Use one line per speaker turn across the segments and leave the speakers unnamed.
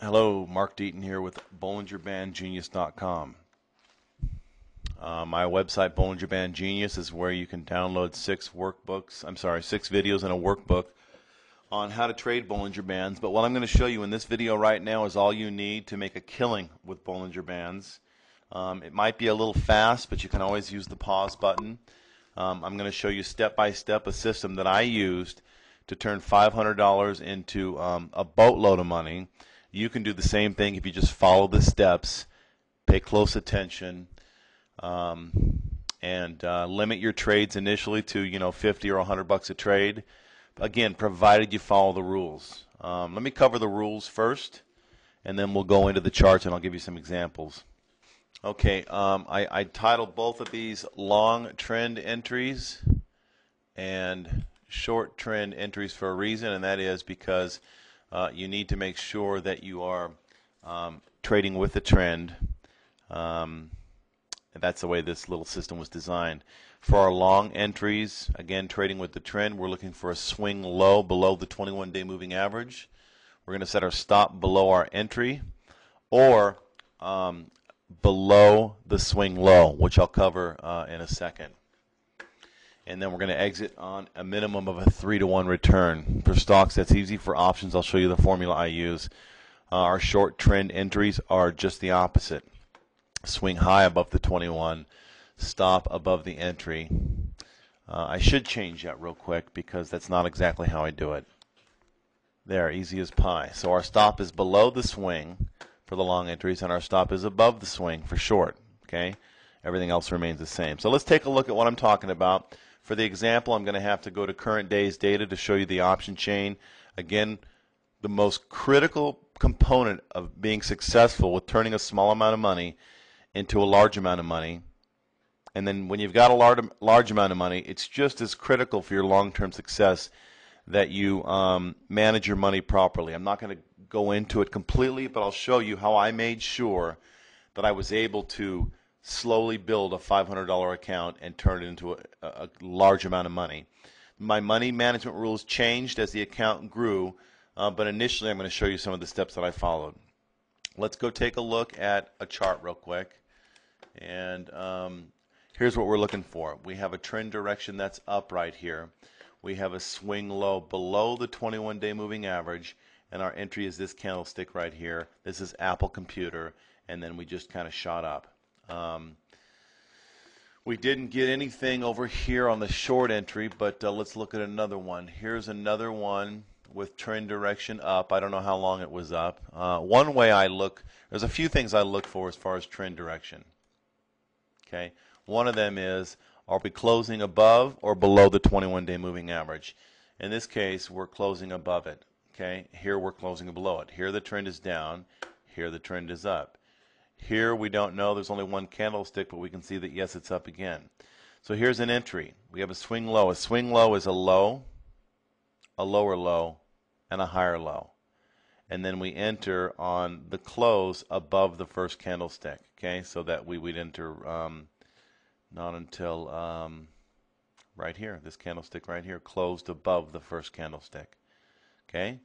Hello, Mark Deaton here with BollingerBandGenius.com. My website, Bollinger Band Genius, is where you can download six videos and a workbook on how to trade Bollinger Bands. But what I'm going to show you in this video right now is all you need to make a killing with Bollinger Bands. It might be a little fast, but you can always use the pause button. I'm going to show you step by step a system that I used to turn $500 into a boatload of money. You can do the same thing if you just follow the steps, pay close attention, and limit your trades initially to 50 or $100 a trade. Again, provided you follow the rules. Let me cover the rules first, and then we'll go into the charts and I'll give you some examples. Okay, I titled both of these long trend entries and short trend entries for a reason, and that is because you need to make sure that you are trading with the trend. That's the way this little system was designed. For our long entries, again, trading with the trend, we're looking for a swing low below the 21-day moving average. We're going to set our stop below our entry or below the swing low, which I'll cover in a second. And then we're going to exit on a minimum of a 3-to-1 return. For stocks, that's easy. For options, I'll show you the formula I use. Our short trend entries are just the opposite. Swing high above the 21, stop above the entry. I should change that real quick because that's not exactly how I do it. There, easy as pie. So our stop is below the swing for the long entries, and our stop is above the swing for short. Okay, everything else remains the same. So let's take a look at what I'm talking about. For the example, I'm going to have to go to current day's data to show you the option chain. Again, the most critical component of being successful with turning a small amount of money into a large amount of money, and then when you've got a large amount of money, it's just as critical for your long-term success that you manage your money properly. I'm not going to go into it completely, but I'll show you how I made sure that I was able to slowly build a $500 account and turn it into a large amount of money. My money management rules changed as the account grew, but initially I'm going to show you some of the steps that I followed. Let's go take a look at a chart real quick. And here's what we're looking for. We have a trend direction that's up right here. We have a swing low below the 21-day moving average, and our entry is this candlestick right here. This is Apple Computer, and then we just kind of shot up. We didn't get anything over here on the short entry, but let's look at another one. Here's another one with trend direction up. I don't know how long it was up. One way I look, there's a few things I look for as far as trend direction. Okay, one of them is, are we closing above or below the 21-day moving average? In this case, we're closing above it. Okay, here we're closing below it. Here the trend is down. Here the trend is up. Here we don't know. There's only one candlestick, but we can see that, yes, it's up again. So here's an entry. We have a swing low. A swing low is a low, a lower low, and a higher low. And then we enter on the close above the first candlestick. Okay, so that we'd enter not until right here, this candlestick right here, closed above the first candlestick. Okay,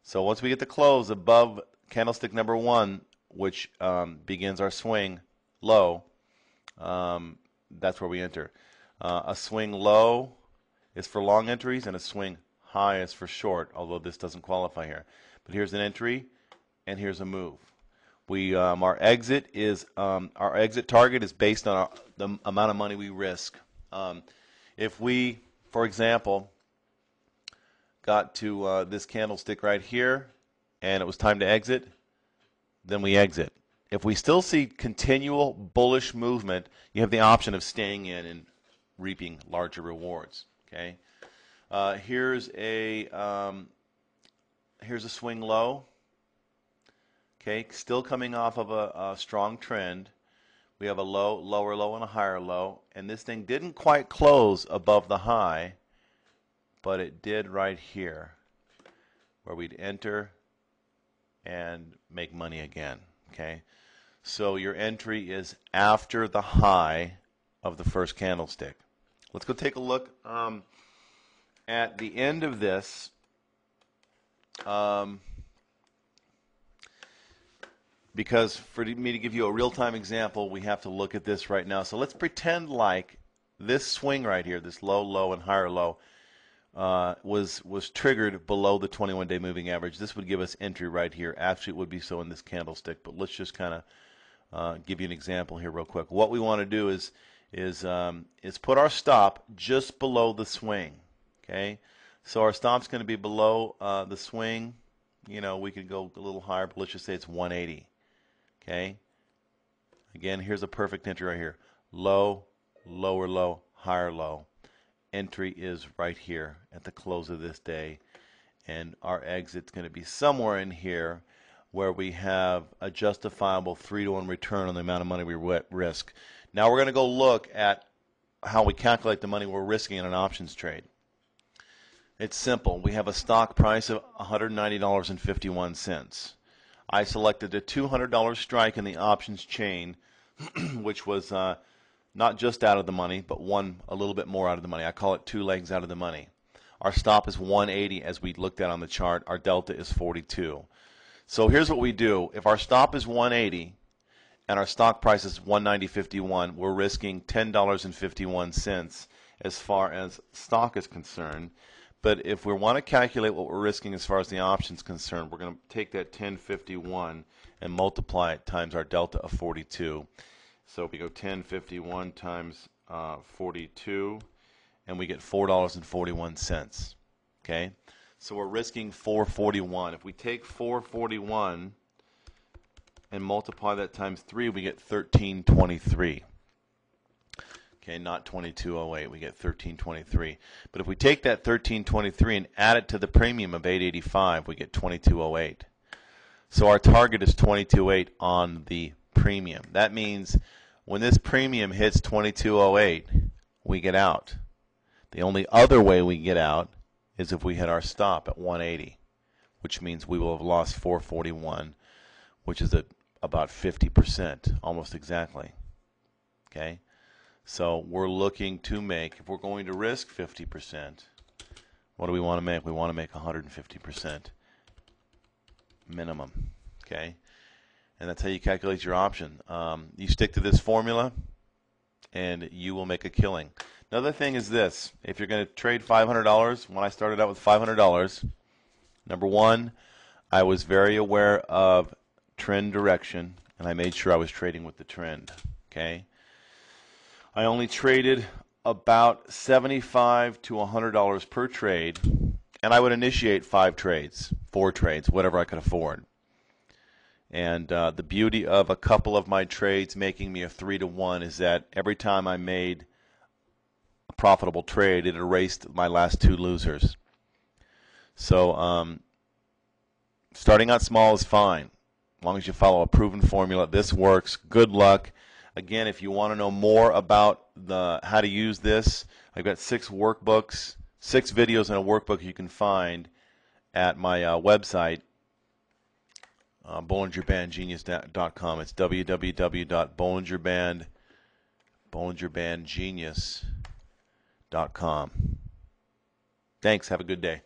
so once we get the close above candlestick number 1, which begins our swing low, that's where we enter. A swing low is for long entries, and a swing high is for short, although this doesn't qualify here. But here's an entry, and here's a move. Our exit target is based on the amount of money we risk. If we, for example, got to this candlestick right here, and it was time to exit, then we exit. If we still see continual bullish movement, you have the option of staying in and reaping larger rewards. Okay. Here's a swing low. Okay, still coming off of a strong trend. We have a low, lower low, and a higher low, and this thing didn't quite close above the high, but it did right here, where we'd enter and make money again. Okay, so your entry is after the high of the first candlestick. Let's go take a look at the end of this. because for me to give you a real-time example, we have to look at this right now. So let's pretend like this swing right here, this low, low, and higher low, was triggered below the 21-day moving average. This would give us entry right here. Actually, it would be so in this candlestick, but let's just kind of give you an example here real quick. What we want to do is put our stop just below the swing. Okay, so our stop's going to be below the swing. You know, we could go a little higher, but let's just say it's 180. Okay. Again, here's a perfect entry right here. Low, lower low, higher low. Entry is right here at the close of this day, and our exit's going to be somewhere in here where we have a justifiable 3-to-1 return on the amount of money we risk. Now we're going to go look at how we calculate the money we're risking in an options trade. It's simple. We have a stock price of $190.51. I selected a $200 strike in the options chain, which was not just out of the money, but a little bit more out of the money. I call it 2 legs out of the money. Our stop is 180 as we looked at on the chart. Our delta is 42. So here's what we do. If our stop is 180 and our stock price is 190.51, we're risking $10.51 as far as stock is concerned. But if we want to calculate what we're risking as far as the options concerned, we're going to take that 1051 and multiply it times our delta of 42. So we go 1051 times 42, and we get $4.41. Okay, so we're risking 441. If we take 441 and multiply that times 3, we get 1323. Okay, not 2208. We get 1323. But if we take that 1323 and add it to the premium of 885, we get 2208. So our target is 2208 on the premium. That means when this premium hits 2208, we get out. The only other way we get out is if we hit our stop at 180, which means we will have lost 441, which is about 50%, almost exactly. Okay? So we're looking to make, if we're going to risk 50%, what do we want to make? We want to make 150% minimum. Okay? And that's how you calculate your option. You stick to this formula, and you will make a killing. Another thing is this. If you're going to trade $500, when I started out with $500, number one, I was very aware of trend direction, and I made sure I was trading with the trend. Okay? I only traded about $75 to $100 per trade, and I would initiate 5 trades, 4 trades, whatever I could afford. And the beauty of a couple of my trades making me a 3-to-1 is that every time I made a profitable trade, it erased my last 2 losers. So starting out small is fine, as long as you follow a proven formula. This works. Good luck. Again, if you want to know more about how to use this, I've got 6 workbooks, 6 videos and a workbook you can find at my website, BollingerBandGenius.com. It's www.BollingerBandGenius.com. Thanks. Have a good day.